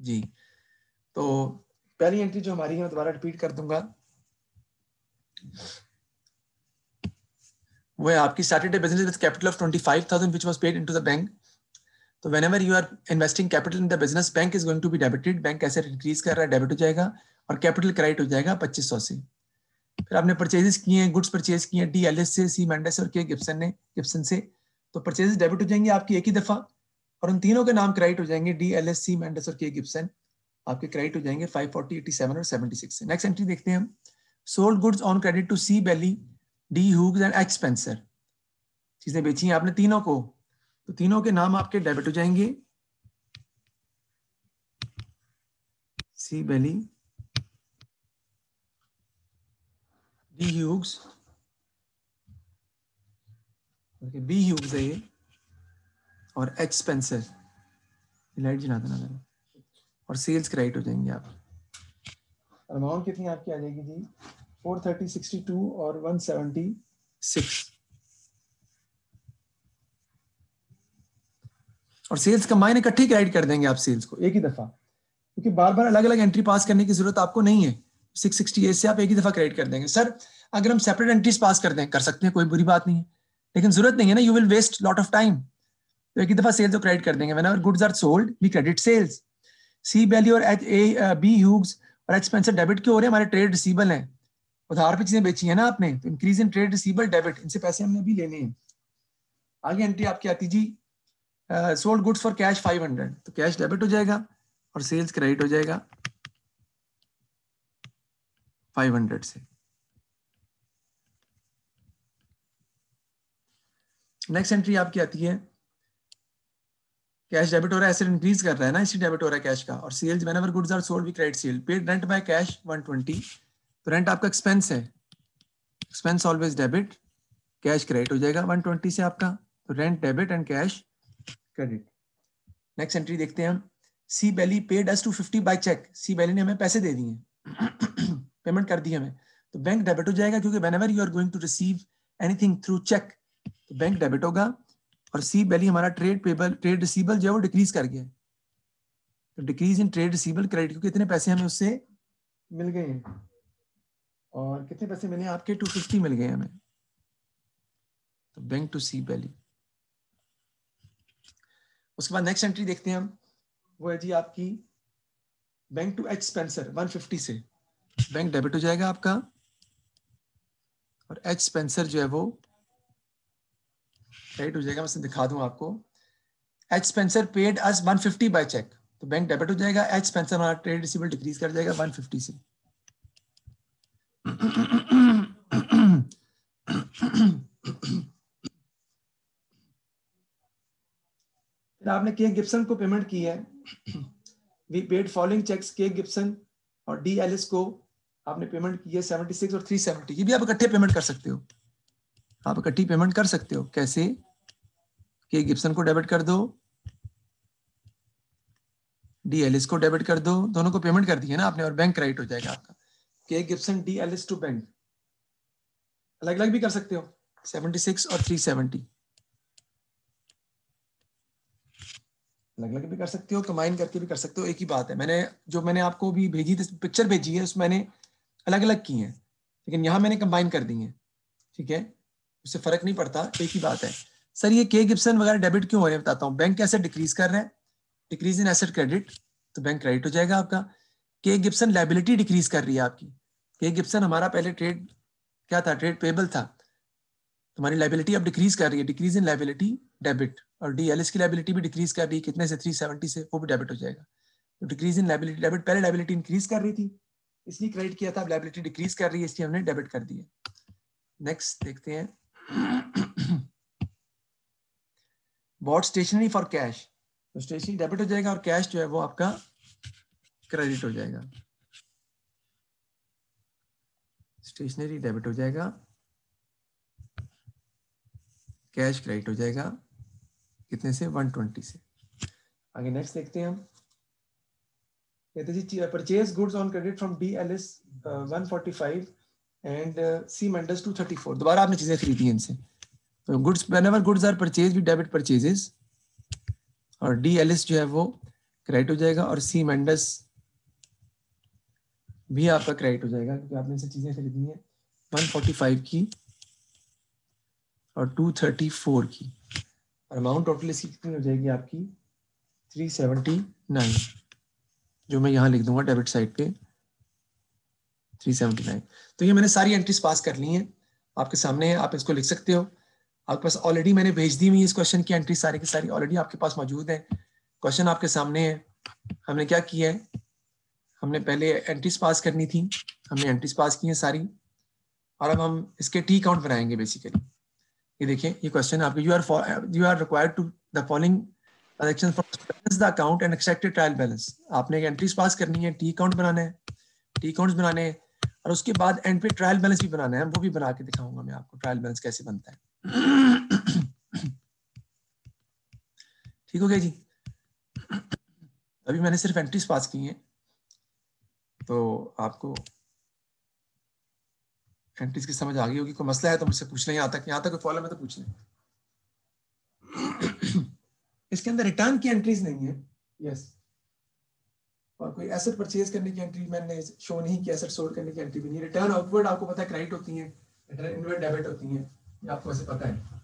जी। तो पहली एंट्री जो हमारी है मैं दोबारा रिपीट कर दूंगा, वो है आपकी started business with capital of 25,000 which was paid into the bank. तो whenever you are investing capital in the business, bank is going to be debited, bank asset increase कर रहा है, डेबिट हो जाएगा, और कैपिटल क्रेडिट हो जाएगा 2500 से। फिर आपने परचेजेस किए हैं, गुड्स परचेज किए हैं DLS से, सी मेंडेस और के गिब्सन से, तो परचेजेस डेबिट हो जाएंगे आपकी एक ही दफा, और उन तीनों के नाम क्रेडिट हो जाएंगे, DLS, सी मेंडेस और के गिब्सन, आपके क्रेडिट हो जाएंगे 540, 87 और 76 से। नेक्स्ट एंट्री देखते हैं हम, sold goods on credit to C Bailey, D Hughes and H Spencer, चीजें बेची हैं आपने तीनों को, तो तीनों के नाम आपके डेबिट हो जाएंगे, सी Bailey, D Hughes, B Hughes है ये, और एच स्पेंसर, लाइट जला देना जरा, और सेल्स क्रेडिट हो जाएंगे आप। अमाउंट कितनी आपकी आ जाएगी जी, 430, 62 और 176, और सेल्स कंबाइन इकट्ठी क्रेडिट कर देंगे आप सेल्स को एक ही दफा, क्योंकि बार बार अलग अलग एंट्री पास करने की जरूरत आपको नहीं है। 668 से आप एक ही दफा क्रेडिट कर देंगे। सर अगर हम सेपरेट एंट्रीज पास कर दें, कर सकते हैं, कोई बुरी बात नहीं है, लेकिन जरूरत नहीं है ना, you will waste lot of time. तो एक ही दफा सेल्स को क्रेडिट कर देंगे। Whenever goods are sold we credit sales. C Bailey और बी ह्यूग्स और एच स्पेंसर डेबिट क्यों हो रहे हैं, हमारे ट्रेड रिसीबल हैं, उधार पे चीजें बेची है ना आपने, तो increase in trade receivable debit, इनसे पैसे हमने अभी लेने हैं। आगे एंट्री आपकी आती जी, सोल्ड गुड्स फॉर कैश 500, तो कैश डेबिट हो जाएगा और सेल्स क्रेडिट हो जाएगा 500 से। नेक्स्ट एंट्री आपकी आती है, कैश डेबिट हो रहा है, एसेट इंक्रीज कर रहा है ना, इसी डेबिट हो रहा है कैश का, और sales whenever goods are sold we credit sale, paid rent by cash 120, तो रेंट आपका एक्सपेंस है, expense always debit, cash credit हो जाएगा 120 से आपका, तो rent debit and cash credit. Next entry देखते हैं हम, C Bailey paid us 250 by cheque, C Bailey ने हमें पैसे दे दिए पेमेंट कर दी हमें, तो बैंक डेबिट हो जाएगा, क्योंकि whenever you are going to receive anything through cheque, तो बैंक डेबिट होगा, और सी बेली हमारा ट्रेड पेबल, ट्रेड रिसीबल जो है वो डिक्रीज कर गया, तो decrease in trade receivable credit, क्योंकि इतने पैसे हमें उससे मिल गए हैं, और कितने पैसे मिले आपके 250 मिल गए हमें, तो बैंक टू सी बेली। उसके बाद नेक्स्ट एंट्री देखते हैं हम, वो है जी आपकी बैंक टू एच स्पेंसर 150 से, बैंक डेबिट हो जाएगा आपका, और एच स्पेंसर जो है वो क्रेडिट हो जाएगा। मैं दिखा दूं आपको, एच स्पेंसर पेड अस 150 बाय चेक, तो बैंक डेबिट हो जाएगा, एच स्पेंसर हमारा ट्रेड रिसीबल डिक्रीज कर जाएगा 150 से। फिर आपने के गिब्सन को पेमेंट की है, we paid following cheques, K Gibson और DLS को आपने पेमेंट की है 76 और 370, ये भी आप इकट्ठे पेमेंट कर सकते हो, आप इकट्ठी पेमेंट कर सकते हो। कैसे, के गिब्सन को डेबिट कर दो, DLS को डेबिट कर दो, दोनों को पेमेंट कर दिया ना आपने, और बैंक क्रेडिट हो जाएगा आपका, के गिब्सन DLS टू बैंक, अलग अलग भी कर सकते हो, 76 और 370 अलग अलग भी कर सकते हो, कंबाइन करके भी कर सकते हो, एक ही बात है। मैंने आपको भी भेजी थी पिक्चर भेजी है, उसमें मैंने अलग अलग की है, लेकिन यहाँ मैंने कंबाइन कर दी है, ठीक है, उससे फर्क नहीं पड़ता, एक ही बात है। सर ये के गिब्सन वगैरह डेबिट क्यों हो रहे हैं, बताता हूँ। बैंक कैसे डिक्रीज कर रहे हैं, डिक्रीज इन एसेट क्रेडिट, तो बैंक क्रेडिट हो जाएगा आपका। के गिब्सन लायबिलिटी डिक्रीज कर रही है आपकी, के गिब्सन हमारा पहले ट्रेड क्या था, ट्रेड पेबल था, तुम्हारी लायबिलिटी अब डिक्रीज कर रही है, डिक्रीज इन लायबिलिटी डेबिट, और DLS की लायबिलिटी भी डिक्रीज कर रही है, कितने से 370 से, वो भी डेबिट हो जाएगा। तो डिक्रीज इन लायबिलिटी डेबिट, पहले लायबिलिटी इंक्रीज कर रही थी इसलिए क्रेडिट किया था, अब लायबिलिटी डिक्रीज कर रही है इसलिए हमने डेबिट कर दिया। नेक्स्ट देखते हैं, बॉट स्टेशनरी फॉर कैश, तो स्टेशनरी डेबिट हो जाएगा, और कैश जो है वो आपका क्रेडिट हो जाएगा, स्टेशनरी डेबिट हो जाएगा, कैश क्रेडिट हो जाएगा, कितने से, 120 से। आगे नेक्स्ट देखते हैं हम, कहते जी purchase goods on credit from DLS 145 and C Mendes 234, दोबारा आपने चीजें खरीदी हैं इनसे, तो goods whenever goods are purchase with debit purchases, और DLS जो है वो क्रेडिट हो जाएगा, और सी मेंडस भी आपका क्रेडिट हो जाएगा क्योंकि आपने से चीजें खरीदी हैं 145 की और 234 की, और अमाउंट टोटल इसकी कितनी हो जाएगी आपकी 379, जो मैं यहाँ लिख दूंगा डेबिट साइड पे 379। तो ये मैंने सारी एंट्रीज पास कर ली हैं, आपके सामने है, आप इसको लिख सकते हो। आपके पास ऑलरेडी मैंने भेज दी हुई इस क्वेश्चन की एंट्री सारी की सारी ऑलरेडी आपके पास मौजूद है। क्वेश्चन आपके सामने है। हमने क्या किया है, हमने पहले एंट्रीज पास करनी थी, हमने एंट्रीज पास की हैं सारी, और अब हम इसके टी काउंट बनाएंगे बेसिकली। ये देखिए, ये क्वेश्चन आपके you are required to the following transaction from the account and extracted trial balance. आपने एक एंट्रीज पास करनी है, टी काउंट बनाना है, टी काउंट्स बनाने हैं, और उसके बाद एंड पे ट्रायल बैलेंस भी बनाना है। वो भी बना के दिखाऊंगा मैं आपको ट्रायल बैलेंस कैसे बनता है। ठीक हो गया जी। अभी मैंने सिर्फ एंट्रीज पास की हैं, तो आपको एंट्रीज की समझ आ गई होगी। कोई मसला है तो मुझसे पूछ लें, यहाँ तक कोई प्रॉब्लम है तो पूछ लें। इसके अंदर रिटर्न की एंट्रीज नहीं है, यस, और कोई एसेट परचेज करने की एंट्री मैंने शो नहीं की, एसेट सोल्ड करने की एंट्री भी नहीं। रिटर्न आउटवर्ड आपको पता है क्रेडिट होती है, रिटर्न इनवर्ड डेबिट होती है, ये आपको वैसे पता है।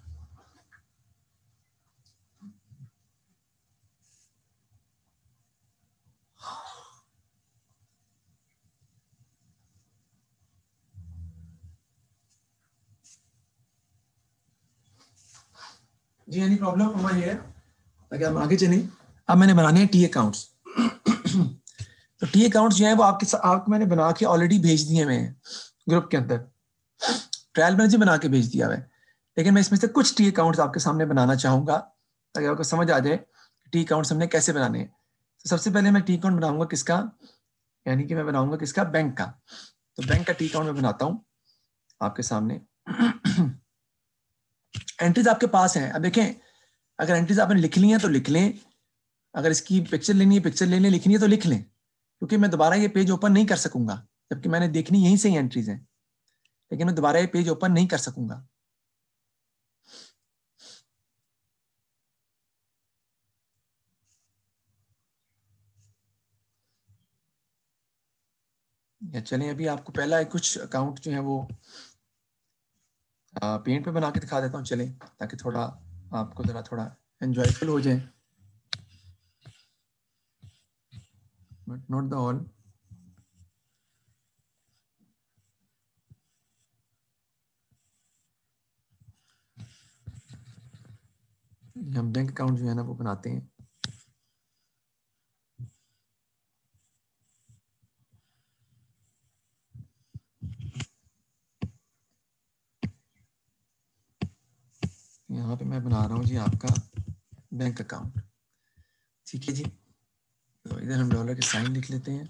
जी एनी प्रॉब्लम हमारी है, ताकि हम आगे चलें। अब मैंने बनाने हैं टी अकाउंट्स। तो टी अकाउंट्स जो है वो आपको मैंने बना के ऑलरेडी भेज दिए हैं ग्रुप के अंदर, ट्रायल बैलेंस भी बना के भेज दिया है, लेकिन मैं इसमें से कुछ टी अकाउंट्स आपके सामने बनाना चाहूंगा ताकि आपको समझ आ जाए टी अकाउंट्स हमने कैसे बनाने हैं। तो सबसे पहले मैं टी अकाउंट बनाऊंगा किसका, यानी कि मैं बनाऊंगा किसका, बैंक का। तो बैंक का टी अकाउंट में बनाता हूं आपके सामने। एंट्रीज आपके पास हैं। अब देखें, अगर एंट्रीज आपने लिख ली हैं तो लिख लें, अगर इसकी पिक्चर लेनी है, पिक्चर लेने लिखनी है तो लिख लें, क्योंकि मैं दोबारा ये पेज ओपन नहीं कर सकूंगा, जबकि मैंने देखनी यहीं से ही एंट्रीज हैं, लेकिन मैं दोबारा ये पेज ओपन नहीं कर सकूंगा। या चलें, अभी आपको पहला कुछ अकाउंट जो है वो पेंट पे बना के दिखा देता हूँ, चलें, ताकि थोड़ा आपको जरा थोड़ा एंजॉयफुल हो जाए, बट नॉट द ऑल। हम बैंक अकाउंट जो है ना वो बनाते हैं। यहाँ पे मैं बना रहा हूँ जी आपका बैंक अकाउंट, ठीक है जी। तो इधर हम डॉलर के साइन लिख लेते हैं।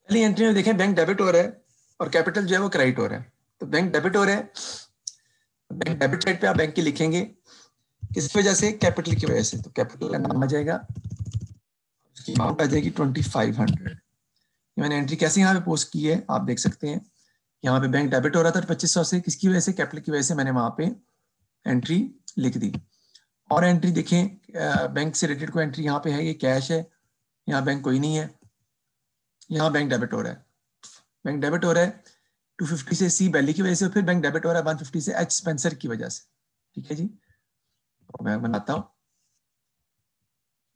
पहली एंट्री में देखें बैंक डेबिट हो रहा है और कैपिटल जो है वो क्रेडिट हो रहा है। तो बैंक डेबिट हो रहा है, बैंक डेबिट साइड पे आप बैंक की लिखेंगे, किस वजह से, कैपिटल की वजह से। तो कैपिटल का नाम आ जाएगा, उसकी अमाउंट आ जाएगी 2500। मैंने एंट्री कैसे यहाँ पे पोस्ट की है आप देख सकते हैं। यहाँ पे बैंक डेबिट हो रहा था 2500 से, किसकी वजह से, कैपिटल की वजह से मैंने वहां पे एंट्री लिख दी। और एंट्री देखें, बैंक से रिलेटेड कोई एंट्री यहाँ पे है, ये कैश है, यहाँ बैंक कोई नहीं है, यहाँ बैंक डेबिट हो रहा है। बैंक डेबिट हो रहा है 250 से सी वैली की वजह से, फिर बैंक डेबिट हो रहा है 150 से एच स्पेंसर की वजह से। ठीक है जी, तो मैं बनाता हूँ,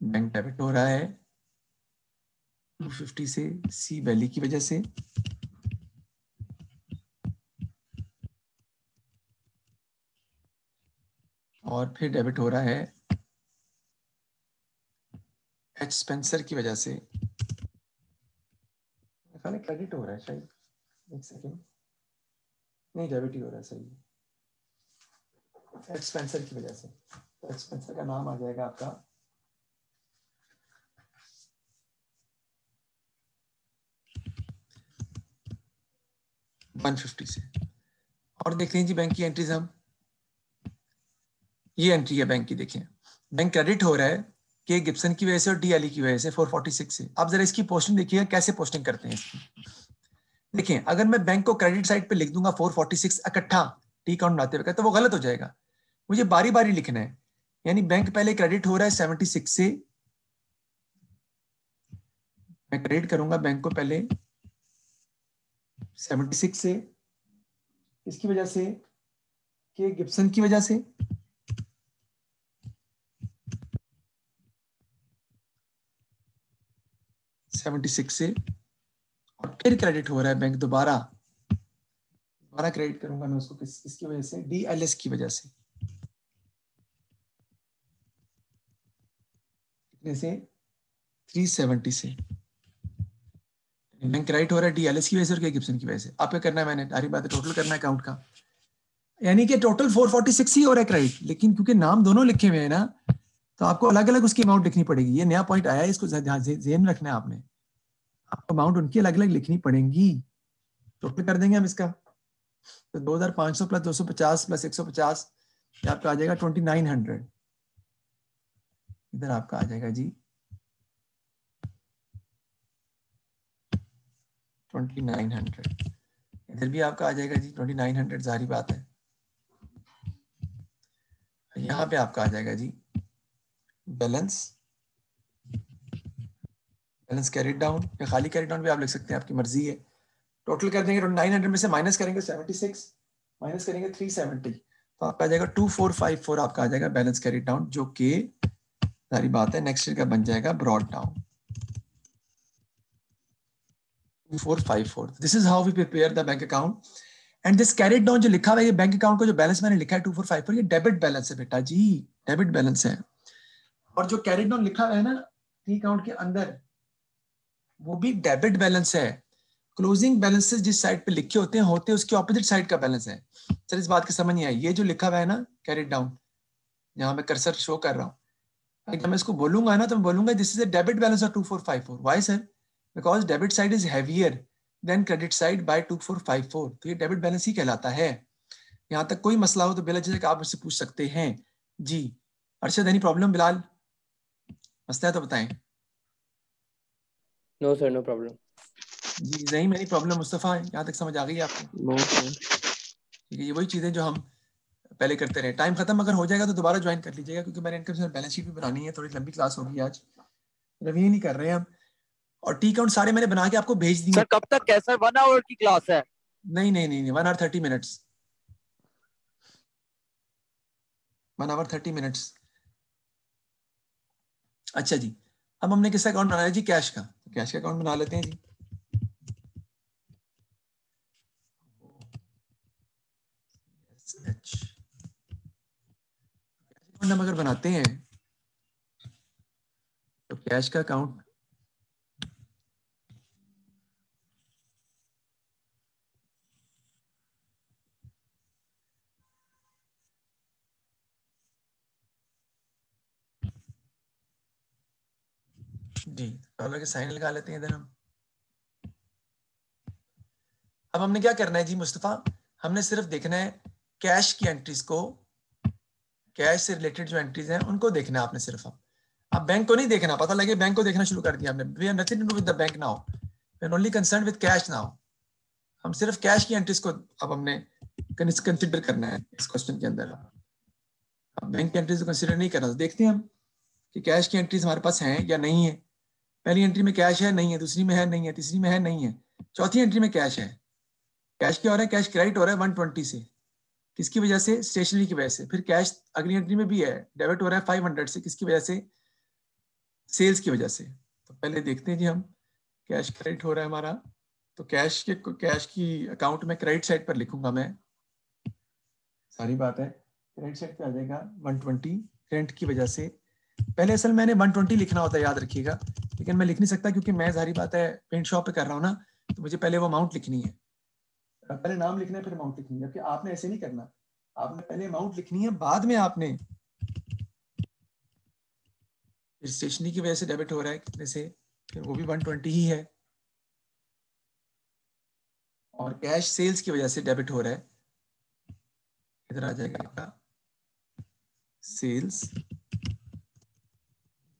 बैंक डेबिट हो रहा है 250 से सी वैली की वजह से, और फिर डेबिट हो रहा है एच स्पेंसर की वजह से। क्रेडिट हो रहा है शायद, एक सेकेंड, नहीं डेबिट ही हो रहा है, सही, एच स्पेंसर की वजह से। तो एच स्पेंसर का नाम आ जाएगा आपका 150 से। और देख लीजिए बैंक की एंट्रीज, हम ये एंट्री है बैंक की, देखें बैंक क्रेडिट हो रहा है के गिब्सन की वजह से और डीएलई की वजह से 446 से। आप जरा इसकी पोस्टिंग देखिएगा कैसे पोस्टिंग करते हैं इसकी। देखिए अगर मैं बैंक को क्रेडिट साइड पे लिख दूंगा 446 इकट्ठा टी अकाउंट बनाते हुए तो वो गलत हो जाएगा, मुझे बारी बारी लिखना है। यानी बैंक पहले क्रेडिट हो रहा है 76 से, मैं क्रेडिट करूंगा बैंक को पहले 76 से, इसकी वजह से कि गिब्सन की वजह से, 76 से, और फिर क्रेडिट हो रहा है बैंक दोबारा क्रेडिट करूंगा मैं उसको किसकी वजह से, डीएलएस की वजह से, कितने से 370 से। बैंक क्रेडिट हो रहा है डीएलएस की वजह से और गिब्सन की वजह से। आप क्या करना है, मैंने सारी बात टोटल करना है अकाउंट का, यानी कि टोटल 446 ही हो रहा है क्रेडिट, लेकिन क्योंकि नाम दोनों लिखे हुए हैं ना तो आपको अलग अलग उसकी अमाउंट लिखनी पड़ेगी। ये नया पॉइंट आया है, इसको ध्यान में रखना है आपने, आपको अमाउंट उनकी अलग अलग लिखनी पड़ेंगी। टोटल कर देंगे हम इसका, तो 2500 प्लस 250 प्लस 150 आपका आ जाएगा 2900। इधर आपका आ जाएगा जी 2900, इधर भी आपका आ जाएगा जी 2900, जारी बात है। यहाँ पे आपका आ जाएगा जी बैलेंस कैरिड डाउन, या खाली कैरिड डाउन भी आप लिख सकते हैं, आपकी मर्जी है। टोटल कर देंगे 900 में से माइनस करेंगे 76, माइनस करेंगे 370, तो आपका आ जाएगा 2454, आपका आ जाएगा बैलेंस कैरिड डाउन, जो कि सारी बात है नेक्स्ट ईयर का बन जाएगा brought down 2454। This is how we prepare the bank account and this carried down जो लिखा हुआ है, ये बैंक अकाउंट को जो बैलेंस मैंने लिखा है 2454, ये डेबिट बैलेंस है बेटा जी, डेबिट बैलेंस है। और जो कैरिड डाउन लिखा हुआ है ना टी अकाउंट के अंदर, वो भी डेबिट बैलेंस है। क्लोजिंग बैलेंसेस जिस साइड पे लिखे होते हैं उसके ऑपोजिट साइड का बैलेंस है। सर इस बात की समझ नहीं आई, ये जो लिखा हुआ है ना कैरिड डाउन, यहाँ मैं कर्सर शो कर रहा हूँ, जब मैं इसको बोलूंगा ना तो मैं बोलूंगा this is a debit balance of 2454। Why sir? Because debit side is heavier than credit side by 2454, तो ये डेबिट बैलेंस ही कहलाता है। यहाँ तक कोई मसला हो तो बिला झिझक आप मुझसे पूछ सकते हैं जी। Arshad any problem? बिलाल मसला है तो बताएं। No sir, no problem. जी नहीं मेरी प्रॉब्लम, मुस्तफ़ा यहाँ तक समझ आ गई आपको? No sir. ठीक है, ये वही चीजें जो हम पहले करते रहे। टाइम खत्म अगर हो जाएगा तो दोबारा ज्वाइन कर लीजिएगा, क्योंकि मैंने इनकम बैलेंस शीट भी बनानी है, थोड़ी लंबी क्लास होगी आज, रवि नहीं कर रहे हैं हम। और टी काउंट सारे मैंने बना के आपको भेज दिए। सर कब तक कैसा 1 आवर की क्लास है? नहीं नहीं नहीं, 1 hour 30 minutes, 1 hour 30 minutes। अच्छा जी, अब हमने किसका अकाउंट बनाया जी? कैश का। कैश का अकाउंट बना लेते हैं जी। हम अगर बनाते हैं तो कैश का अकाउंट जी, डॉलर के साइन लगा लेते हैं इधर हम। अब हमने क्या करना है जी मुस्तफा, हमने सिर्फ देखना है कैश की एंट्रीज को, कैश से रिलेटेड जो एंट्रीज हैं उनको देखना है आपने सिर्फ। अब बैंक को नहीं देखना, पता लगे बैंक को देखना शुरू कर दिया हमने। We have nothing to do with the bank now, we are only concerned with cash now. हम सिर्फ कैश की एंट्रीज को अब हमने कंसिडर करना है इस क्वेश्चन के अंदर। अब बैंक की एंट्रीज को कंसिडर नहीं करना, तो देखते हैं हम कि कैश की एंट्रीज हमारे पास हैं या नहीं है। पहली एंट्री में कैश है नहीं है, दूसरी में है नहीं है, तीसरी में है नहीं है, चौथी एंट्री में कैश है। कैश क्या हो रहा है? कैश क्रेडिट हो रहा है 120 से, किसकी वजह से? स्टेशनरी की वजह से। फिर कैश अगली एंट्री में भी है, डेबिट हो रहा है 500 से, किसकी वजह से? सेल्स की वजह से। तो पहले देखते हैं जी हम, कैश क्रेडिट हो रहा है हमारा, तो कैश की अकाउंट में क्रेडिट साइड पर लिखूंगा मैं, सारी बात है क्रेडिट साइड पे आ जाएगा 120 रेंट की वजह से। पहले असल मैंने 120 लिखना होता है, याद रखिएगा, लेकिन मैं लिख नहीं सकता क्योंकि मैं सारी बात है पेंट शॉप पे कर रहा हूँ ना, तो मुझे पहले वो अमाउंट लिखनी है, पहले नाम लिखना है फिर अमाउंट लिखनी है। जबकि आपने ऐसे नहीं करना, आपने पहले अमाउंट लिखनी है, बाद में आपने स्टेशनरी की वजह से डेबिट हो रहा है कितने से, फिर वो भी 120 ही है, और कैश सेल्स की वजह से डेबिट हो रहा है, इधर आ जाएगा आपका सेल्स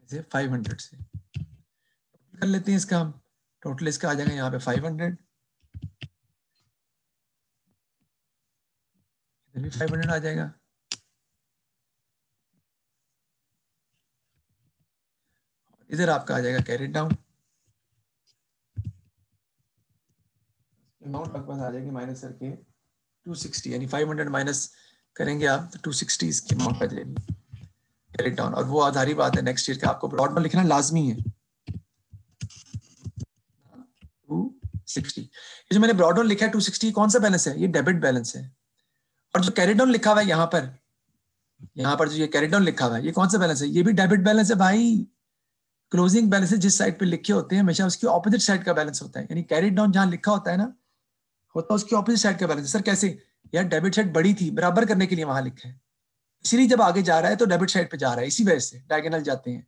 से 500 से। कर लेते हैं इसका हम, टोटल इसका आ जाएगा यहाँ पे 500 इधर भी 500 आ जाएगा। इधर आपका आ जाएगा कैरेट डाउन, अमाउंट लगभग आ जाएगी माइनस करके 260, यानी 500 माइनस करेंगे आप तो 260 इसकी अमाउंट आ जाएगी कैरेट डाउन। और वो आधारी बात है नेक्स्ट ईयर का आपको ब्रॉड डाउन लिखना लाजमी है 260। ये जो मैंने ब्रॉड डाउन लिखा है 260 कौन सा बैलेंस है? ये डेबिट बैलेंस है। और जो कैरेट डाउन लिखा हुआ है यहाँ पर जो ये कैरेट डाउन लिखा हुआ है ये कौन सा बैलेंस है? ये भी डेबिट बैलेंस है भाई। क्लोजिंग बैलेंस जिस साइड पे लिखे होते हैं हमेशा उसकी ऑपोजिट साइड का बैलेंस होता है, यानी कैरेट डाउन जहां लिखा होता है ना होता है उसकी ऑपोजिट साइड का बैलेंस। सर कैसे? यार डेबिट साइड बड़ी थी, बराबर करने के लिए वहां लिखा है, इसलिए जब आगे जा रहा है तो डेबिट साइड पे जा रहा है, इसी वजह से डायगोनल जाते हैं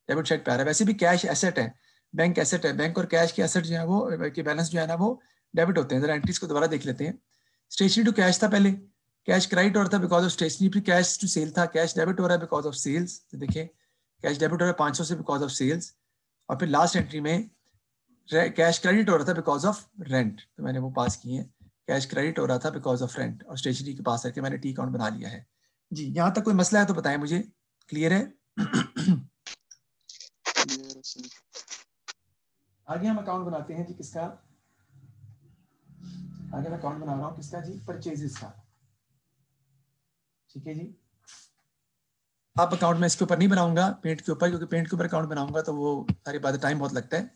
डेबिट साइड पे आ रहा है। वैसे भी कैश एसेट है, बैंक एसेट है, बैंक और कैश के एसेट जो है वो के बैलेंस जो है ना वो डेबिट होते हैं। जरा एंट्रीज को दोबारा देख लेते हैं। स्टेशनरी टू कैश था पहले, कैश क्रेडिट हो रहा था बिकॉज ऑफ स्टेशनरी, फिर कैश टू सेल था, कैश डेबिट हो रहा है बिकॉज ऑफ सेल्स। तो देखिए कैश डेबिट हो रहा है 500 से बिकॉज ऑफ सेल्स, और फिर लास्ट एंट्री में कैश क्रेडिट हो रहा था बिकॉज ऑफ रेंट, तो मैंने वो पास किए हैं। कैश क्रेडिट हो रहा था बिकॉज ऑफ रेंट और स्टेशनरी के पास करके मैंने टी अकाउंट बना लिया है। जी यहाँ तक कोई मसला है तो बताएं मुझे, क्लियर है? आगे हम अकाउंट बनाते हैं जी किसका, आगे मैं अकाउंट बना रहा हूँ किसका जी, परचेजेस का। ठीक है जी, आप अकाउंट में इसके ऊपर नहीं बनाऊंगा पेंट के ऊपर, क्योंकि पेंट के ऊपर अकाउंट बनाऊंगा तो वो सारी बातें टाइम बहुत लगता है।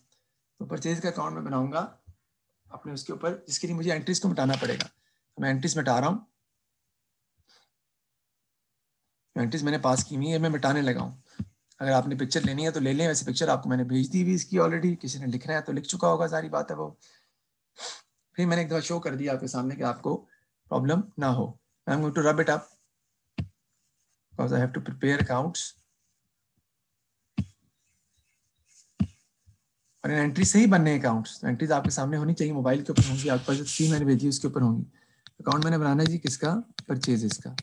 तो परचेज का अकाउंट में बनाऊंगा अपने उसके ऊपर, जिसके लिए मुझे एंट्रीज को मिटाना पड़ेगा। तो मैं एंट्रीज मिटा रहा हूँ, एंट्रीज मैंने पास की हुई है, मैं मिटाने लगा हूँ। अगर आपने पिक्चर लेनी है तो ले लें, वैसे पिक्चर आपको मैंने भेज दी हुई इसकी ऑलरेडी, किसी ने लिखना है तो लिख चुका होगा, सारी बात है वो। फिर मैंने एक दफा शो कर दिया आपके सामने कि आपको प्रॉब्लम ना हो। I am going to rub it up because I have to prepare accounts. और एंट्री से ही बनने अकाउंट्स, तो एंट्रीज आपके सामने होनी चाहिए, मोबाइल के ऊपर होंगी, आपके पास जो स्क्रीन मैंने भेजी उसके ऊपर होंगी। अकाउंट मैंने बनाना है जी किसका, परचेजेस का।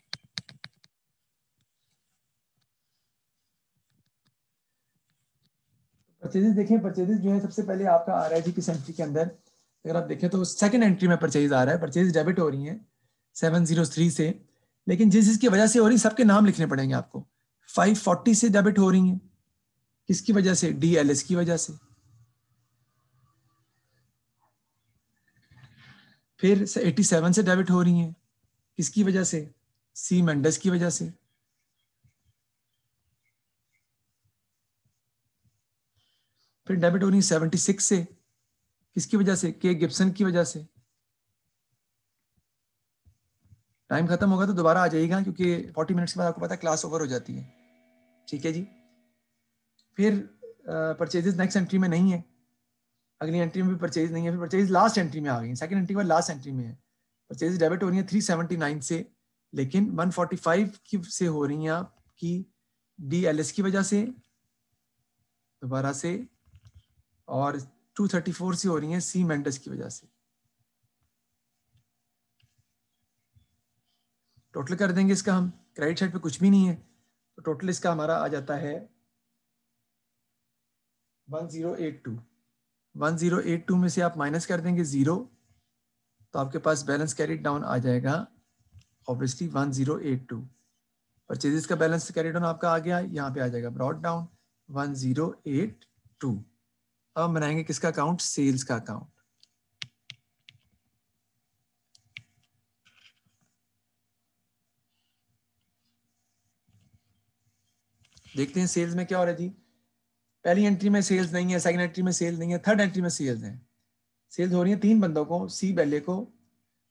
परचेजेस देखें, परचेजेस जो है सबसे पहले आपका आ रहा है जी किस एंट्री के अंदर, अगर आप देखें तो सेकंड एंट्री में परचेज आ रहा है। परचेज डेबिट हो रही है 703 से, लेकिन जिस जिसकी वजह से हो रही सबके नाम लिखने पड़ेंगे आपको। 540 से डेबिट हो रही है, किसकी वजह से? डीएलएस की वजह से। फिर 87 से डेबिट हो रही है, किसकी वजह से? सी मेंडस की वजह से। फिर डेबिट हो रही है 76 से, किसकी वजह से? के गिब्सन की वजह से। टाइम खत्म होगा तो दोबारा आ जाइएगा, क्योंकि 40 मिनट्स के बाद आपको पता है क्लास ओवर हो जाती है। ठीक है जी। फिर परचेजेस नेक्स्ट एंट्री में नहीं है, अगली एंट्री में भी परचेज नहीं है, फिर परचेज लास्ट एंट्री में आ गई, सेकंड एंट्री के बाद लास्ट एंट्री में है। परचेज डेबिट हो रही है 379 से, लेकिन 145 की से हो रही हैं आपकी डीएलएस की वजह से दोबारा से, और 234 से हो रही हैं सी मेंडस की वजह से। टोटल कर देंगे इसका हम, क्रेडिट साइड पे कुछ भी नहीं है, तो टोटल इसका हमारा आ जाता है 1082। 1082 में से आप माइनस कर देंगे 0, तो आपके पास बैलेंस कैरी डाउन आ जाएगा ऑब्वियसली 1082। परचेजेस का बैलेंस कैरी डाउन आपका आ गया, यहाँ पे आ जाएगा ब्रॉड डाउन 1082। अब हम बनाएंगे किसका अकाउंट? सेल्स का अकाउंट। देखते हैं सेल्स में क्या हो रहा है जी। पहली एंट्री में सेल्स नहीं है, सेकंड एंट्री में सेल्स नहीं है, थर्ड एंट्री में सेल्स है। सेल्स हो रही है 3 बंदों को, सी बेले को,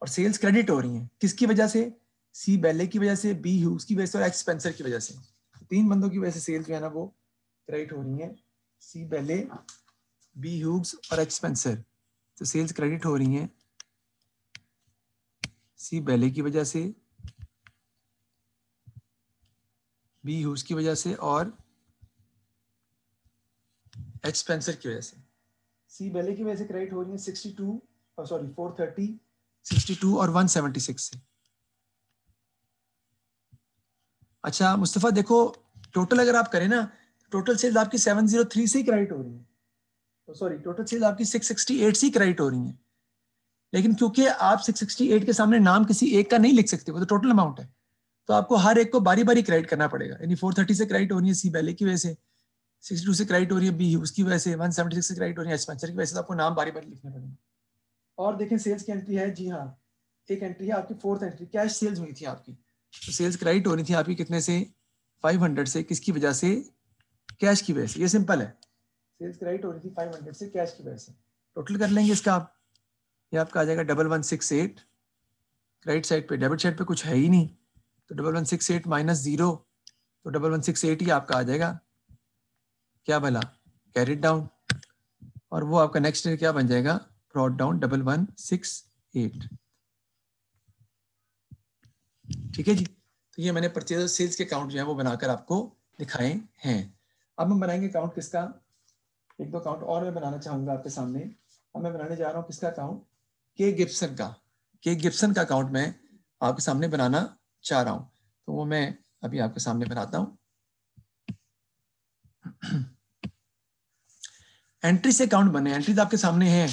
और सेल्स क्रेडिट हो रही है किसकी वजह से? सी बेले की वजह से, बी ह्यूज की वजह से और एक्स स्पेंसर की वजह से। 3 बंदों की वजह से सेल्स जो है ना वो क्रेडिट हो रही है, सी बेले, बी ह्यूज और एक्स स्पेंसर। तो सेल्स क्रेडिट हो रही है सी बेले की वजह से, बी ह्यूज की वजह से और एच स्पेंसर की वजह से। सी बेले की वजह से क्रेडिट हो रही है 430, 62 और 176 से। अच्छा मुस्तफा देखो, टोटल अगर आप करें ना, टोटल सेल्स आपकी 703 से ही क्रेडिट हो रही है, तो सॉरी टोटल सेल्स आपकी 668 से ही क्रेडिट हो रही है। लेकिन क्योंकि आप 668 के सामने नाम किसी एक का नहीं लिख सकते, वो तो टोटल अमाउंट है, तो आपको हर एक को बारी बारी क्रेडिट करना पड़ेगा। यानी 430 से क्रेडिट हो रही है सी बैले की वजह से, 62 से क्रेडिट हो रही है बी उसकी वजह से, 176 से क्रेडिट हो रही है स्पेंसर की वजह से, तो आपको नाम बारी बारी लिखने पड़ेंगे। और देखें सेल्स की एंट्री है, जी हाँ एक एंट्री है आपकी, फोर्थ एंट्री, कैश सेल्स हुई थी आपकी, तो सेल्स क्रेडिट हो रही थी आपकी कितने से, 500 से, किसकी वजह से, कैश की वजह से। ये सिंपल है, सेल्स क्रेडिट हो रही थी 500 से कैश की वजह से। टोटल कर लेंगे इसका आप, ये आपका आ जाएगा 1168, क्रेडिट साइड पे, डेबिट साइड पे कुछ है ही नहीं, तो 1168 माइनस 0, तो 1168 ही आपका आ जाएगा क्या भला, कैरिड डाउन, और वो आपका नेक्स्ट ईयर क्या बन जाएगा, ब्रॉट डाउन 1168। ठीक है जी, तो ये मैंने परचेज सेल्स के अकाउंट जो है वो बनाकर आपको दिखाए हैं। अब हम बनाएंगे अकाउंट किसका, एक दो अकाउंट और मैं बनाना चाहूंगा आपके सामने। अब मैं बनाने जा रहा हूँ किसका अकाउंट, के गिब्सन का। के गिब्सन का अकाउंट मैं आपके सामने बनाना चाह रहा हूँ, तो वो मैं अभी आपके सामने बनाता हूँ। एंट्री से अकाउंट बने, एंट्रीज आपके सामने हैं,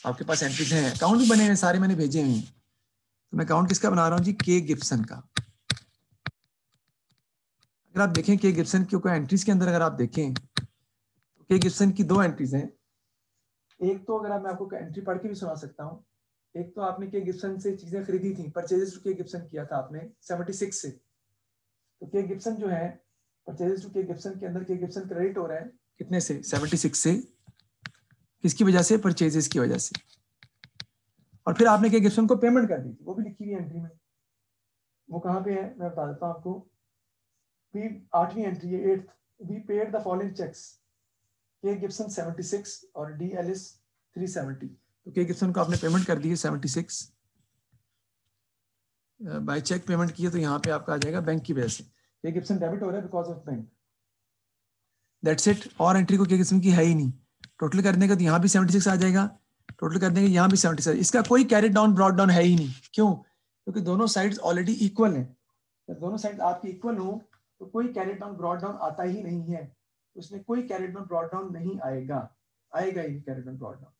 आपके पास एंट्रीज हैं, अकाउंट भी बने हैं सारे, मैंने भेजे हुए हैं। तो मैं अकाउंट किसका बना रहा हूँ जी, के गिब्सन का। अगर आप देखें के गिब्सन की कोई एंट्रीज के अंदर अगर आप देखें तो के गिब्सन की दो एंट्रीज हैं। एक तो अगर मैं आपको एंट्री पढ़ के भी सुना सकता हूँ, एक तो आपने के गिब्सन से चीजें खरीदी थी, परचेजेस टू के गिब्सन किया था आपने 76 से, तो के गिब्सन जो है परचेजेस टू के गिब्सन के अंदर के गिब्सन क्रेडिट हो रहा है कितने से, 76 से, किसकी वजह से, परचेजेस की वजह से। और फिर आपने के गिब्सन को पेमेंट कर दी थी, वो भी लिखी हुई एंट्री में, वो कहाँ पे है मैं बता देता हूँ आपको, आठवीं एंट्री है, 8th, we paid the following cheques, K Gibson 76 और डी एलिस 370। तो के गिब्सन को आपने पेमेंट कर दी है 76 बाय चेक पेमेंट किए, तो यहाँ पे आपका आ जाएगा बैंक की वजह से, के गिब्सन डेबिट हो रहा है because of bank, that's it. और एंट्री को के गिब्सन की है ही नहीं। टोटल करने का तो यहाँ भी 76 आ जाएगा, टोटल करने का यहाँ भी 76, इसका कोई कैरी डाउन ब्रॉड डाउन है ही नहीं। क्यों, क्योंकि दोनों साइड्स ऑलरेडी इक्वल हैं, जब दोनों साइड आपकी इक्वल हो तो कोई कैरी डाउन ब्रॉड डाउन आता ही नहीं है, तो उसमें कोई कैरी डाउन ब्रॉड डाउन नहीं आएगा, आएगा ही कैरी डाउन ब्रॉड डाउन।